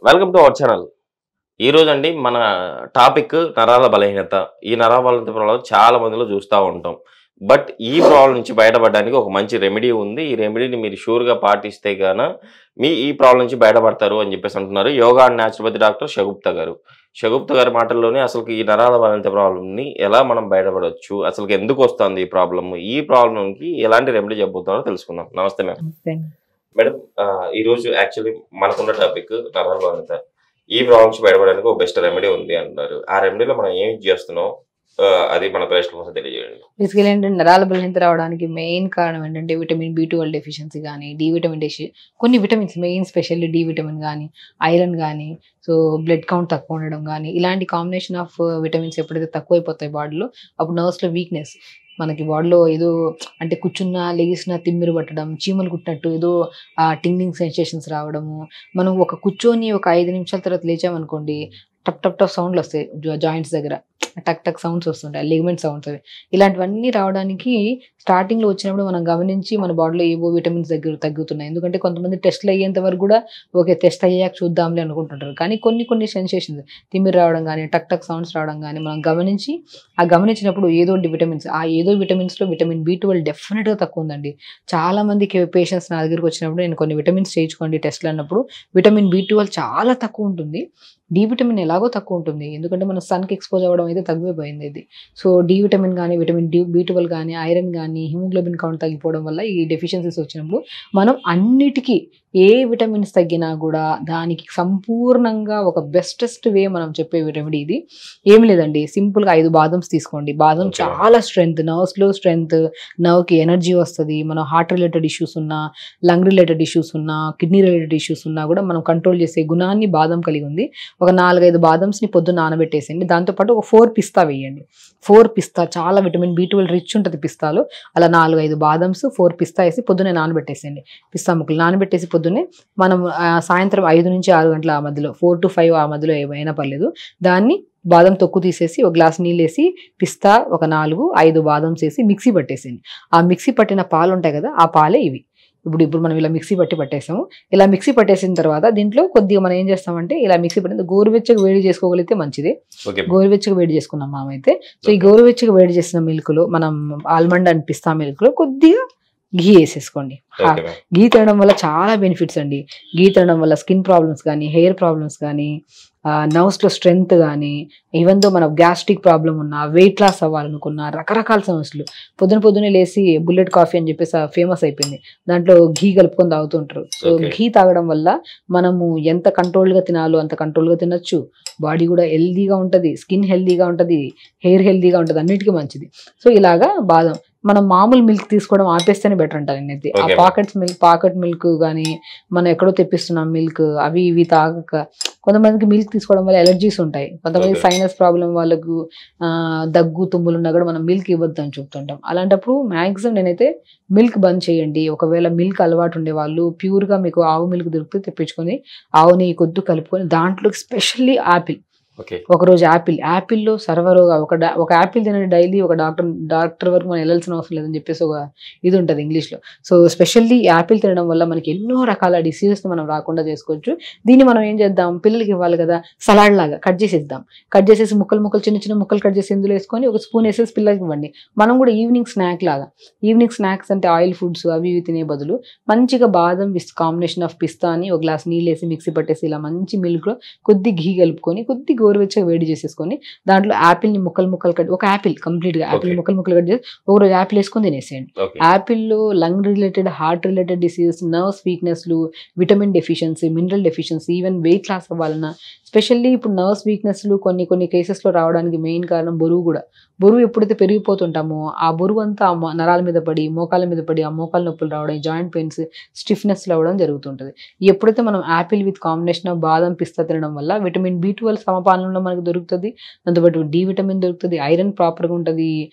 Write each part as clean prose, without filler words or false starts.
Welcome to our channel. ఈ రోజు అండి మన టాపిక్ నరాల బలహీనత. ఈ నరాల బలహీనత ప్రాబ్లం చాలా మందిలో చూస్తూ ఉంటాం. బట్ ఈ ప్రాబ్లం నుంచి బయటపడడానికి ఒక మంచి రెమెడీ ఉంది. ఈ రెమెడీని మీరు షూర్‌గా పాటిస్తే గాన ఈ ప్రాబ్లం నుంచి బయటపడతారు అని చెప్పేసి అంటున్నారు. Yoga and naturopathy doctor Shagufta గారు. షగుప్తా గారి మాటల్లోనే అసలుకి ఈ నరాల బలహీనత ప్రాబ్లంని ఎలా మనం బయటపడొచ్చు? అసలుకి ఎందుకు వస్తుంది ఈ ప్రాబ్లమ్? ఈ ప్రాబ్లంకి ఎలాంటి రెమెడీ చెప్పబోతున్నారో తెలుసుకుందాం. నమస్తే మేడం. నమస్తే. మేడం ఈరోజు యాక్చువల్లీ మనకున్న టాపిక్ నరాల బలహీనత. ఈ ప్రాబ్లం నుంచి బయటపడడానికి ఒక బెస్ట్ రెమెడీ ఉంది అంటారు. ఆ రెమెడీలో మనం ఏం చేస్తున్నాం అది మన ప్రేక్షకుల కోసం తెలియజేయండి. బేసికలీ ఏంటంటే నరాల బలహీనత రావడానికి మెయిన్ కారణం ఏంటంటే విటమిన్ B12 డెఫిషియన్సీ కానీ, డి విటమిన్ కొన్ని vitamins main specially D vitamin కానీ, ఐరన్ కానీ, సో బ్లడ్ కౌంట్ తక్కువ ఉండడం కానీ, ఇలాంటి కాంబినేషన్ ఆఫ్ విటమిన్స్ ఎప్పుడైతే తక్కువైపోతాయి బాడీలో అప్పుడు నర్వ్స్లో వీక్నెస్ మనకి బాడీలో ఏదో అంటే కూర్చున్నా లెగిసినా తిమ్మిరి పట్టడం, చీమలు కుట్టినట్టు ఏదో టింగ్లింగ్ సెన్సేషన్స్ రావడము, మనం కూర్చొని ఒక 5 నిమిషాల తర్వాత లేచామనుకోండి టప్ టప్ టప్ సౌండ్లు వస్తాయి జాయింట్స్ దగ్గర, టక్ టక్ సౌండ్స్ వస్తుంటాయి, లిగమెంట్ సౌండ్స్ అవి. ఇలాంటివన్నీ రావడానికి స్టార్టింగ్లో వచ్చినప్పుడు మనం గమనించి మన బాడీలో ఏవో విటమిన్స్ తగ్గుతున్నాయి. ఎందుకంటే కొంతమంది టెస్ట్లు అయ్యేంత వరకు కూడా ఓకే టెస్ట్ అయ్యాక చూద్దాంలే అనుకుంటుంటారు. కానీ కొన్ని సెన్సేషన్స్ తిమ్మిరి రావడం కానీ, టక్ టక్ సౌండ్స్ రావడం కానీ మనం గమనించినప్పుడు ఏదో విటమిన్స్ ఏదో విటమిన్స్లో విటమిన్ B12 డెఫినెట్గా తక్కువ ఉందండి. చాలా మందికి పేషెంట్స్ నా దగ్గరికి వచ్చినప్పుడు నేను కొన్ని విటమిన్స్ చేయించుకోండి టెస్ట్లు అన్నప్పుడు విటమిన్ B12 చాలా తక్కువ ఉంటుంది. డి విటమిన్ ఎలాగో తక్కువ ఉంటుంది, ఎందుకంటే మన సన్కి ఎక్స్పోజ్ అవ్వడం అయితే తగ్గిపోయింది ఇది. సో డి విటమిన్ కానీ, విటమిన్ B12 కానీ, ఐరన్ కానీ, హిమోగ్లోబిన్ కౌంట్ తగ్గిపోవడం వల్ల ఈ డెఫిషియన్సీస్ వచ్చినప్పుడు మనం అన్నిటికీ ఏ విటమిన్స్ తగ్గినా కూడా దానికి సంపూర్ణంగా ఒక బెస్టెస్ట్ వే మనం చెప్పే రెమెడీ ఇది. ఏమి లేదండి, సింపుల్గా 5 బాదమ్స్ తీసుకోండి. బాదం చాలా స్ట్రెంగ్త్, నర్వ్స్లో స్ట్రెంగ్త్, నర్వ్కి ఎనర్జీ వస్తుంది. మనం హార్ట్ రిలేటెడ్ ఇష్యూస్ ఉన్నా, లంగ్ రిలేటెడ్ ఇష్యూస్ ఉన్నా, కిడ్నీ రిలేటెడ్ ఇష్యూస్ ఉన్నా కూడా మనం కంట్రోల్ చేసే గుణాన్ని బాదం కలిగి ఉంది. ఒక 4-5 బాదమ్స్ని పొద్దున్న నానబెట్టేసేయండి. దాంతోపాటు ఒక 4 పిస్తా వేయండి. 4 పిస్తా చాలా విటమిన్ B12 రిచ్ ఉంటుంది పిస్తాలో. అలా 4-5 బాదమ్స్ 4 పిస్తా వేసి పొద్దున్నే నానబెట్టేసేయండి. పిస్తా ముక్కలు నానబెట్టేసి పొద్దున్నే మనం సాయంత్రం 5 నుంచి 6 గంటల ఆ మధ్యలో 4 to 5 ఆ మధ్యలో ఏమైనా పర్లేదు, దాన్ని బాదం తొక్కు తీసేసి ఒక గ్లాస్ నీళ్ళు వేసి పిస్తా ఒక 4-5 బాదమ్స్ వేసి మిక్సీ పట్టేసేయండి. ఆ మిక్సీ పట్టిన పాలు ఉంటాయి కదా, ఆ పాలే ఇవి. ఇప్పుడు మనం ఇలా మిక్సీ పట్టేసాము. ఇలా మిక్సీ పట్టేసిన తర్వాత దీంట్లో కొద్దిగా మనం ఏం చేస్తామంటే ఇలా మిక్సీ పట్టిన గోరువెచ్చగా వేడి చేసుకోగలిగితే మంచిది. గోరువెచ్చగా వేడి చేసుకున్నాం మనమైతే. సో ఈ గోరువెచ్చగా వేడి చేసిన మిల్క్లో మనం ఆల్మండ్ అండ్ పిస్తా మిల్క్లో కొద్దిగా ఘీ వేసేసుకోండి. ఘీ తినడం వల్ల చాలా బెనిఫిట్స్ అండి. ఘీ తినడం వల్ల స్కిన్ ప్రాబ్లమ్స్ కానీ, హెయిర్ ప్రాబ్లమ్స్ కానీ, నర్వ్స్లో స్ట్రెంగ్త్ కానీ, ఈవెన్ దో మన గ్యాస్ట్రిక్ ప్రాబ్లం ఉన్నా, వెయిట్ లాస్ అవ్వాలనుకున్నా, రకరకాల సమస్యలు. పొద్దున్నే లేసి బుల్లెట్ కాఫీ అని చెప్పేసి ఫేమస్ అయిపోయింది, దాంట్లో ఘీ కలుపుకొని తాగుతుంటారు. సో ఘీ తాగడం వల్ల మనము ఎంత కంట్రోల్గా తినాలో అంత కంట్రోల్గా తినొచ్చు. బాడీ కూడా హెల్దీగా ఉంటుంది, స్కిన్ హెల్దీగా ఉంటుంది, హెయిర్ హెల్దీగా ఉంటుంది, అన్నిటికీ మంచిది. సో ఇలాగా బాదం మనం మామూలు మిల్క్ తీసుకోవడం ఆపేస్తేనే బెటర్ అంటారు నేనైతే. ఆ పాకెట్ మిల్క్ కానీ మనం ఎక్కడో తెప్పిస్తున్నాం మిల్క్ అవి ఇవి తాగక, కొంతమందికి మిల్క్ తీసుకోవడం వల్ల ఎలర్జీస్ ఉంటాయి, కొంతమంది సైనస్ ప్రాబ్లం వాళ్ళకు దగ్గు తుమ్ములు ఉన్నా కూడా మనం మిల్క్ ఇవ్వద్దు అని చెప్తుంటాం. అలాంటప్పుడు మ్యాక్సిమం నేనైతే మిల్క్ బంద్ చేయండి. ఒకవేళ మిల్క్ అలవాటు ఉండే వాళ్ళు ప్యూర్గా మీకు ఆవు మిల్క్ దొరికితే తెప్పించుకొని ఆవు నెయ్యి కొద్ది కలుపుకొని దాంట్లో స్పెషల్లీ యాపిల్, ఒకరోజు యాపిల్లో సర్వరోగా ఒక యాపిల్ తినండి డైలీ. ఒక డాక్టర్ వరకు మనం వెళ్ళాల్సిన అవసరం లేదని చెప్పేసి ఒక ఇది ఉంటుంది ఇంగ్లీష్లో. సో స్పెషల్లీ యాపిల్ తినడం వల్ల మనకి ఎన్నో రకాల డిసీజెస్ని మనం రాకుండా చేసుకోవచ్చు. దీన్ని మనం ఏం చేద్దాం, పిల్లలకి ఇవ్వాలి కదా, సలాడ్ లాగా కట్ చేసేసి ముక్కలు చిన్న ముక్కలు కట్ చేసి ఇందులో వేసుకొని ఒక స్పూన్ వేసేసి పిల్లలకి ఇవ్వండి. మనం కూడా ఈవినింగ్ స్నాక్స్ అంటే ఆయిల్ ఫుడ్స్ అవి ఇవి తినే బదులు మంచిగా బాదం కాంబినేషన్ ఆఫ్ పిస్తా అని ఒక గ్లాస్ నీళ్ళు వేసి మిక్సీ పట్టేసి ఇలా మంచి మిల్క్లో కొద్ది ఘీ కలుపుకొని కొద్ది గోరువెచ్చగా వేడి చేసేసుకొని దాంట్లో యాపిల్ని ముక్కలు కట్, ఒక యాపిల్ కంప్లీట్గా యాపిల్ ముక్కలు కట్ చేసి ఒకరోజు యాపిల్ వేసుకొని తినేసేయండి. యాపిల్లో lung related, heart related diseases, nerves వీక్నెస్లు, vitamin deficiency, mineral deficiency, even weight loss అవ్వాలన్నా, స్పెషల్లీ ఇప్పుడు నర్వ్స్ వీక్నెస్లు కొన్ని కేసెస్లో రావడానికి మెయిన్ కారణం బరువు ఎప్పుడైతే పెరిగిపోతుంటామో ఆ బరువు అంతా నరాల మీద పడి, మోకాల మీద పడి, ఆ మోకాల నొప్పులు రావడం, జాయింట్ పెయిన్స్, స్టిఫ్నెస్ అవ్వడం జరుగుతుంటుంది. ఎప్పుడైతే మనం యాపిల్ విత్ కాంబినేషన్ ఆఫ్ బాదం పిస్తా తినడం వల్ల విటమిన్ B12 సమపాలనలో మనకు దొరుకుతుంది, దాంతోపాటు డి విటమిన్ దొరుకుతుంది, ఐరన్ ప్రాపర్గా ఉంటుంది,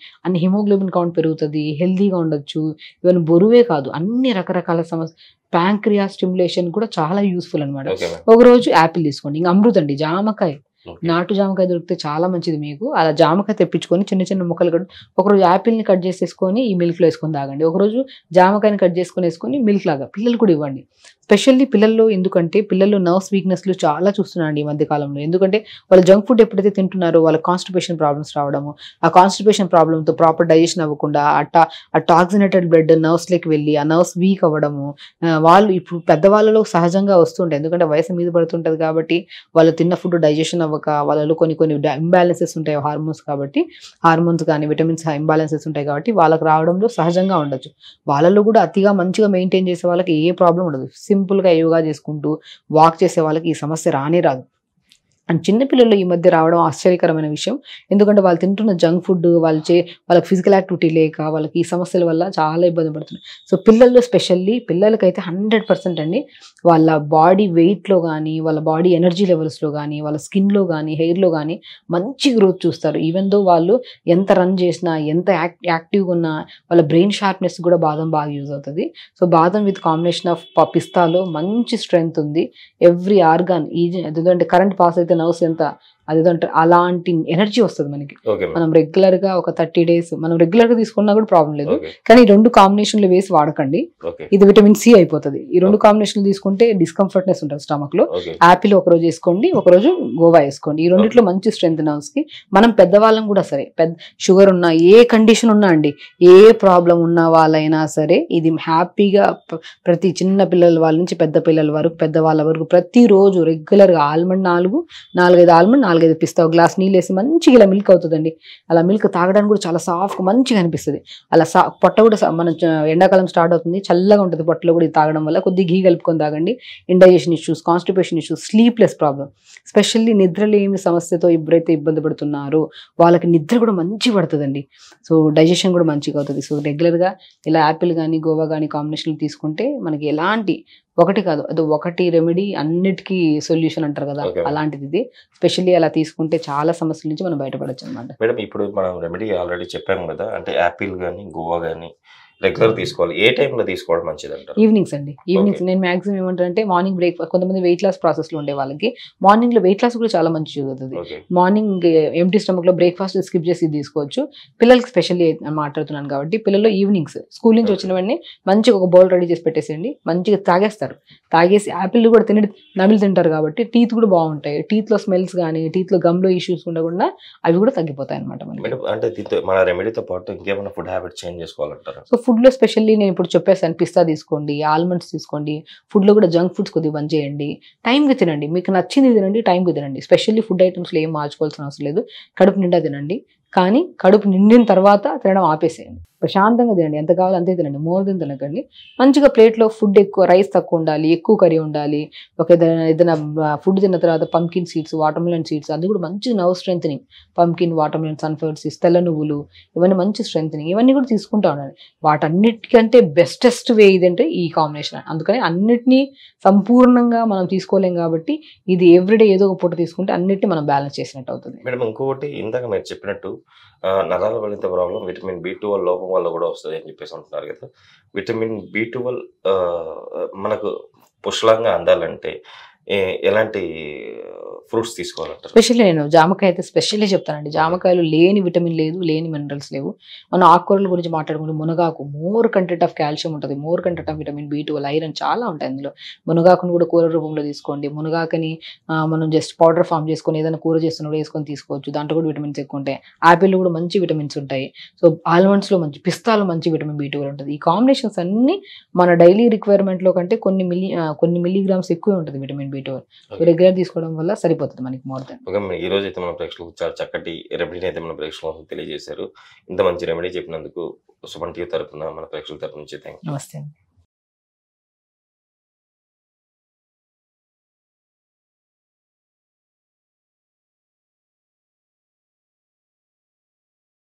అన్ని హిమోగ్లోబిన్ కౌంట్ పెరుగుతుంది, హెల్దీగా ఉండొచ్చు. ఈవెన్ బరువే కాదు అన్ని రకరకాల సమస్య, ప్యాంక్రియాస్ స్టిమ్యులేషన్ కూడా చాలా యూస్ఫుల్ అనమాట. ఒకరోజు యాపిల్ తీసుకోండి. ఇంకా అమృత్ అండి, జామకాయ ఓకే. నాటు జామకాయ దొరికితే చాలా మంచిది మీకు. అలా జామకాయ తెప్పించుకొని చిన్న చిన్న ముక్కలు ఒకరోజు యాపిల్ని కట్ చేసేసుకొని ఈ మిల్క్లో వేసుకొని తాగండి. ఒకరోజు జామకాయని కట్ చేసుకొని వేసుకొని మిల్క్ లాగా పిల్లలు కూడా ఇవ్వండి. స్పెషల్లీ పిల్లల్లో, ఎందుకంటే పిల్లల్లో నర్వ్స్ వీక్నెస్లు చాలా చూస్తున్నాండి ఈ మధ్య కాలంలో. ఎందుకంటే వాళ్ళు జంక్ ఫుడ్ ఎప్పుడైతే తింటున్నారో వాళ్ళ కాన్స్టిపేషన్ ప్రాబ్లమ్స్ రావడము, ఆ కాన్స్టిపేషన్ ప్రాబ్లంతో ప్రాపర్ డైజెషన్ అవ్వకుండా ఆ టాక్సినేటెడ్ బ్లడ్ నర్వ్స్లోకి వెళ్ళి ఆ నర్వ్స్ వీక్ అవ్వడము, వాళ్ళు ఇప్పుడు పెద్దవాళ్ళలో సహజంగా వస్తుంటాయి. ఎందుకంటే వయసు మీద పడుతుంటుంది కాబట్టి వాళ్ళు తిన్న ఫుడ్ డైజెషన్ అవ్వక వాళ్ళలో కొన్ని ఇంబ్యాలెన్సెస్ ఉంటాయి హార్మోన్స్ కాబట్టి, హార్మోన్స్ కానీ విటమిన్స్ ఇంబ్యాలెన్సెస్ ఉంటాయి కాబట్టి వాళ్ళకి రావడంలో సహజంగా ఉండొచ్చు. వాళ్ళలో కూడా అతిగా మంచిగా మెయింటైన్ చేసే వాళ్ళకి ఏ ప్రాబ్లం ఉండదు. సింపుల్గా యోగా చేసుకుంటూ వాక్ చేసే వాళ్ళకి ఈ సమస్య రానే రాదు. అండ్ చిన్నపిల్లలు ఈ మధ్య రావడం ఆశ్చర్యకరమైన విషయం. ఎందుకంటే వాళ్ళు తింటున్న జంక్ ఫుడ్, వాళ్ళకి ఫిజికల్ యాక్టివిటీ లేక వాళ్ళకి ఈ సమస్యల వల్ల చాలా ఇబ్బంది పడుతున్నారు. సో పిల్లల్లో స్పెషల్లీ పిల్లలకైతే 100% అండి వాళ్ళ బాడీ వెయిట్లో కానీ, వాళ్ళ బాడీ ఎనర్జీ లెవెల్స్లో కానీ, వాళ్ళ స్కిన్లో కానీ, హెయిర్లో కానీ మంచి గ్రోత్ చూస్తారు. ఈవెన్ దో వాళ్ళు ఎంత రన్ చేసినా, ఎంత యాక్టివ్గా ఉన్నా వాళ్ళ బ్రెయిన్ షార్ప్నెస్ కూడా బాదం బాగా యూజ్ అవుతుంది. సో బాదం విత్ కాంబినేషన్ ఆఫ్ పిస్తాలో మంచి స్ట్రెంగ్త్ ఉంది. ఎవ్రీ ఆర్గాన్ ఎందుకంటే కరెంట్ పాస్ అయితే నర్వ్స్ ఎంత అదేంటే అలాంటి ఎనర్జీ వస్తుంది మనకి. Okay madam. మనం రెగ్యులర్గా ఒక 30 days మనం రెగ్యులర్గా తీసుకున్నా కూడా ప్రాబ్లం లేదు. ఓకే. కానీ ఈ 2 కాంబినేషన్లు వేసి వాడకండి. ఓకే. ఇది విటమిన్ సి అయిపోతుంది. ఈ 2 కాంబినేషన్లు తీసుకుంటే డిస్కంఫర్ట్నెస్ ఉంటుంది స్టమక్ లో. ఓకే. యాపిల్ ఒకరోజు వేసుకోండి, ఒకరోజు గోవా వేసుకోండి. ఈ రెండిట్లో మంచి స్ట్రెంత్ నర్వ్స్ కి. మనం పెద్దవాళ్ళం కూడా సరే, షుగర్ ఉన్నా, ఏ కండిషన్ ఉన్నా అండి, ఏ ప్రాబ్లం ఉన్న వాళ్ళైనా సరే ఇది హ్యాపీగా ప్రతి చిన్న పిల్లల వాళ్ళ నుంచి పెద్ద పిల్లల వరకు, పెద్దవాళ్ళ వరకు ప్రతిరోజు రెగ్యులర్గా ఆల్మండ్ 4-5 ఆల్మండ్, 4-5 పిస్తా, ఒక గ్లాస్ నీళ్ళు వేసి మంచిగా ఇలా మిల్క్ అవుతుందండి. అలా మిల్క్ తాగడానికి కూడా చాలా సాఫ్ట్ మంచిగా అనిపిస్తుంది. అలా పొట్ట కూడా మన ఎండాకాలం స్టార్ట్ అవుతుంది, చల్లగా ఉంటుంది పొట్టలో కూడా ఇది తాగడం వల్ల. కొద్దిగా ఘీ కలుపుకొని తాగండి. Indigestion issues, constipation issues, sleepless problem, specially నిద్రలేమి సమస్యతో ఎవరైతే ఇబ్బంది పడుతున్నారో వాళ్ళకి నిద్ర కూడా మంచి పడుతుందండి. సో డైజెషన్ కూడా మంచిగా అవుతుంది. సో రెగ్యులర్గా ఇలా యాపిల్ కానీ గోవా కానీ కాంబినేషన్లు తీసుకుంటే మనకి ఎలాంటి ఒకటి కాదు, అది ఒకటి రెమెడీ అన్నిటికీ సొల్యూషన్ అంటారు కదా, ఓకే. అలాంటిది ఇది. స్పెషల్లీ అలా తీసుకుంటే చాలా సమస్యల నుంచి మనం బయటపడచ్చు అనమాట. మేడం, ఇప్పుడు మనం రెమెడీ ఆల్రెడీ చెప్పాము కదా, అంటే యాపిల్ కానీ గోవా కానీ రెగ్యులర్ తీసుకోవాలి. ఏ టైంలో తీసుకోవడం మంచిది అంటారు? ఈవినింగ్స్ అండి. ఈవినింగ్స్ నేను మాక్సిమం ఏమంటారంటే మార్నింగ్ బ్రేక్ఫాస్ట్, కొంతమంది వెయిట్ లాస్ ప్రాసెస్లో ఉండే వాళ్ళకి మార్నింగ్లో వెయిట్ లాస్ కూడా చాలా మంచి యూజ్ అవుతుంది. ఓకే. మార్నింగ్ ఎంటీ స్టమక్లో బ్రేక్ఫాస్ట్ స్కిప్ చేసి తీసుకోవచ్చు. పిల్లలకి స్పెషల్లీ మాట్లాడుతున్నాను కాబట్టి పిల్లలు ఈవినింగ్స్ స్కూల్ నుంచి వచ్చిన వెంటనే మంచిగా ఒక బౌల్ రెడీ చేసి పెట్టేసేయండి, మంచిగా తాగేస్తారు. తాగేసి యాపిల్ కూడా నమిలి తింటారు కాబట్టి టీత్ కూడా బాగుంటాయి. టీత్లో స్మెల్స్ కానీ, టీత్లో గమ్లో ఇష్యూస్ ఉండకుండా అవి కూడా తగ్గిపోతాయి అనమాట మనకి. మేడం, అంటే దీంతో మన రెమెడీతో పాటు ఇంకేమైనా ఫుడ్ హ్యాబిట్ చేంజ్ చేసుకోవాలంటారు? సో ఫుడ్లో స్పెషల్లీ నేను ఇప్పుడు చెప్పేసాను, పిస్తా తీసుకోండి, ఆల్మండ్స్ తీసుకోండి. ఫుడ్లో కూడా జంక్ ఫుడ్స్ కొద్దిగా బంద్ చేయండి. టైంకి తినండి, మీకు నచ్చింది తినండి, టైంకి తినండి. స్పెషల్లీ ఫుడ్ ఐటమ్స్లో ఏం మార్చుకోవాల్సిన అవసరం లేదు. కడుపు నిండా తినండి, కానీ కడుపు నిండిన తర్వాత తినడం ఆపేసేయండి. ప్రశాంతంగా తినండి, ఎంత కావాలో అంతే తినండి, మోర్ దెన్ తినకండి. మంచిగా ప్లేట్లో ఫుడ్ ఎక్కువ, రైస్ తక్కువ ఉండాలి, ఎక్కువ కర్రీ ఉండాలి. ఒక ఏదైనా ఫుడ్ తిన్న తర్వాత పంకిన్ సీడ్స్, వాటర్మెలన్ సీడ్స్, అది కూడా మంచి nerve strengthening. Pumpkin, watermelon, sunflower seeds, తెల్ల నువ్వులు, ఇవన్నీ మంచి స్ట్రెంథనింగ్. ఇవన్నీ కూడా తీసుకుంటా ఉండాలి. వాటన్నిటికంటే బెస్టెస్ట్ వే ఇదంటే ఈ కాంబినేషన్. అందుకని అన్నిటినీ సంపూర్ణంగా మనం తీసుకోలేం కాబట్టి ఇది ఎవ్రీడే ఏదో ఒక పూట తీసుకుంటే అన్నిటిని మనం బ్యాలెన్స్ చేసినట్టు అవుతుంది. మేడం, ఇంకొకటి ఇందాక మీరు చెప్పినట్టు నరాల బలిత ప్రాబ్లం విటమిన్ B12 లోపం వల్ల కూడా వస్తుంది అని చెప్పేసి అంటున్నారు కదా. విటమిన్ B12 మనకు పుష్కలంగా అందాలంటే ఎలాంటి ఫ్రూట్స్ తీసుకోవాలంటారు? స్పెషల్లీ నేను జామకాయ అయితే స్పెషల్లీ చెప్తానండి. జామకాయలు లేని విటమిన్ లేదు, లేని మినరల్స్ లేవు. మనం ఆకుకూరల గురించి మాట్లాడుకుంటే మునగాకు మోర్ కంటెంట్ ఆఫ్ కాల్షియం ఉంటుంది, more content of vitamin B12, iron చాలా ఉంటాయి అందులో. మునగాకును కూడా కూర రూపంలో తీసుకోండి. మునగాకుని మనం జస్ట్ పౌడర్ ఫామ్ చేసుకొని ఏదైనా కూర చేస్తున్నప్పుడు వేసుకొని తీసుకోవచ్చు, దాంట్లో కూడా విటమిన్స్ ఎక్కువ ఉంటాయి. యాపిల్ కూడా మంచి విటమిన్స్ ఉంటాయి. సో ఆల్మండ్స్లో మంచి, పిస్తాలో మంచి విటమిన్ B12 ఉంటుంది. ఈ కాంబినేషన్స్ అన్ని మన డైలీ రిక్వైర్మెంట్లో కంటే కొన్ని మిల్లీగ్రామ్స్ ఎక్కువ ఉంటుంది విటమిన్ B12. సో రెగ్యులర్ తీసుకోవడం వల్ల సరిపోతుంది మనకి మోర్ దెన్. ఓకే, ఈ రోజు అయితే మన ప్రేక్షకులకు చాలా చక్కటి రెమెడీని అయితే మన ప్రేక్షకులకు తెలియజేశారు. ఇంత మంచి రెమెడీ చెప్పినందుకు సుమన్ టీవీ తరపున, మన ప్రేక్షకుల తరపు నుంచి థ్యాంక్ యూ. నమస్తే అండి.